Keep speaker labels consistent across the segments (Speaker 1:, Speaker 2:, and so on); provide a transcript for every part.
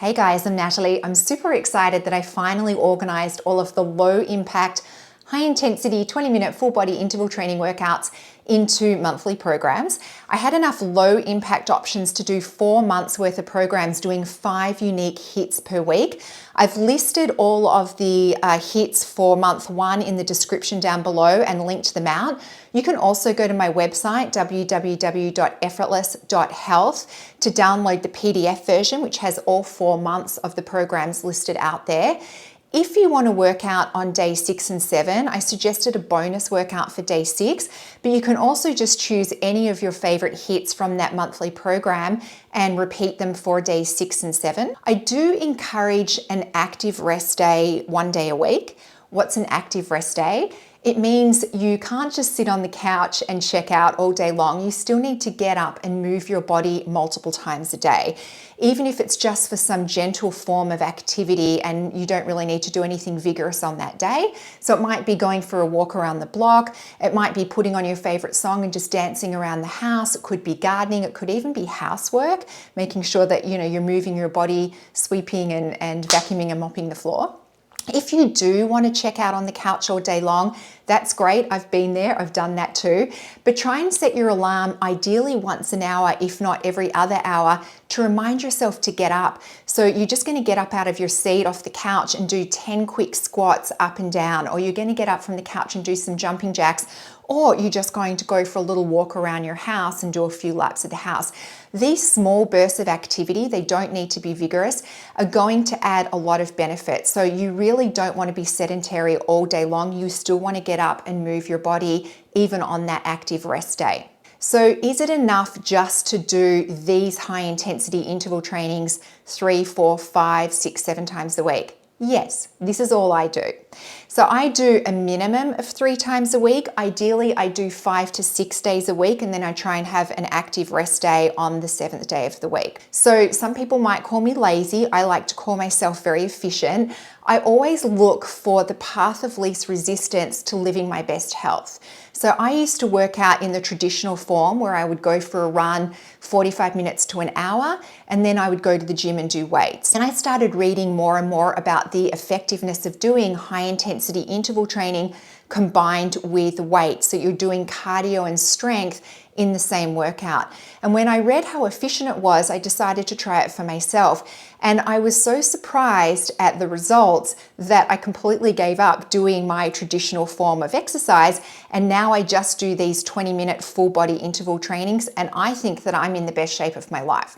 Speaker 1: Hey guys, I'm Natalie. I'm super excited that I finally organized all of the low impact, high intensity 20-minute full body interval training workouts into monthly programs. I had enough low impact options to do 4 months worth of programs doing 5 unique HIITs per week. I've listed all of the HIITs for month 1 in the description down below and linked them out. You can also go to my website, www.effortless.health, to download the PDF version, which has all 4 months of the programs listed out there. If you want to work out on day 6 and 7, I suggested a bonus workout for day 6, but you can also just choose any of your favorite HIITs from that monthly program and repeat them for days 6 and 7. I do encourage an active rest day 1 day a week. What's an active rest day? It means you can't just sit on the couch and check out all day long. You still need to get up and move your body multiple times a day. Even if it's just for some gentle form of activity and you don't really need to do anything vigorous on that day. So it might be going for a walk around the block. It might be putting on your favorite song and just dancing around the house. It could be gardening. It could even be housework, making sure that you're moving your body, sweeping and vacuuming and mopping the floor. If you do want to check out on the couch all day long, that's great. I've been there, I've done that too. But try and set your alarm ideally once an hour, if not every other hour, to remind yourself to get up. So you're just going to get up out of your seat off the couch and do 10 quick squats up and down, or you're going to get up from the couch and do some jumping jacks, or you're just going to go for a little walk around your house and do a few laps of the house. These small bursts of activity, they don't need to be vigorous, are going to add a lot of benefit. So you really don't want to be sedentary all day long. You still want to get up and move your body even on that active rest day. So is it enough just to do these high intensity interval trainings 3, 4, 5, 6, 7 times a week? Yes, this is all I do. So I do a minimum of 3 times a week. Ideally, I do 5 to 6 days a week, and then I try and have an active rest day on the 7th day of the week. So some people might call me lazy. I like to call myself very efficient. I always look for the path of least resistance to living my best health. So I used to work out in the traditional form where I would go for a run 45 minutes to an hour, and then I would go to the gym and do weights. And I started reading more and more about the effectiveness of doing high intensity interval training combined with weights. So you're doing cardio and strength in the same workout. And when I read how efficient it was, I decided to try it for myself. And I was so surprised at the results that I completely gave up doing my traditional form of exercise. And now I just do these 20-minute full body interval trainings. And I think that I'm in the best shape of my life.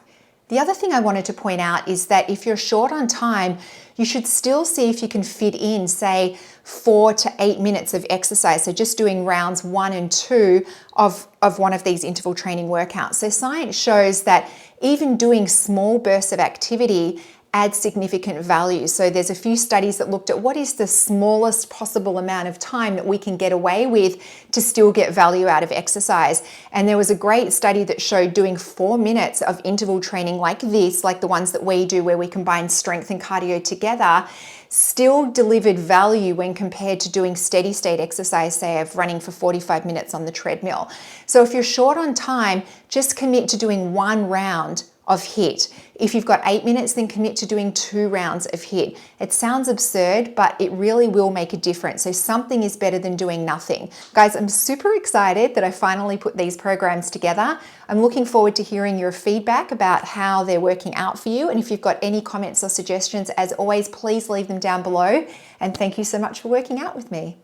Speaker 1: The other thing I wanted to point out is that if you're short on time, you should still see if you can fit in, say, 4 to 8 minutes of exercise. So just doing rounds 1 and 2 of one of these interval training workouts. So science shows that even doing small bursts of activity adds significant value. So there's a few studies that looked at what is the smallest possible amount of time that we can get away with to still get value out of exercise. And there was a great study that showed doing 4 minutes of interval training like this, like the ones that we do where we combine strength and cardio together, still delivered value when compared to doing steady state exercise, say of running for 45 minutes on the treadmill. So if you're short on time, just commit to doing 1 round of HIIT. If you've got 8 minutes, then commit to doing 2 rounds of HIIT. It sounds absurd, but it really will make a difference. So something is better than doing nothing. Guys, I'm super excited that I finally put these programs together. I'm looking forward to hearing your feedback about how they're working out for you. And if you've got any comments or suggestions, as always, please leave them down below. And thank you so much for working out with me.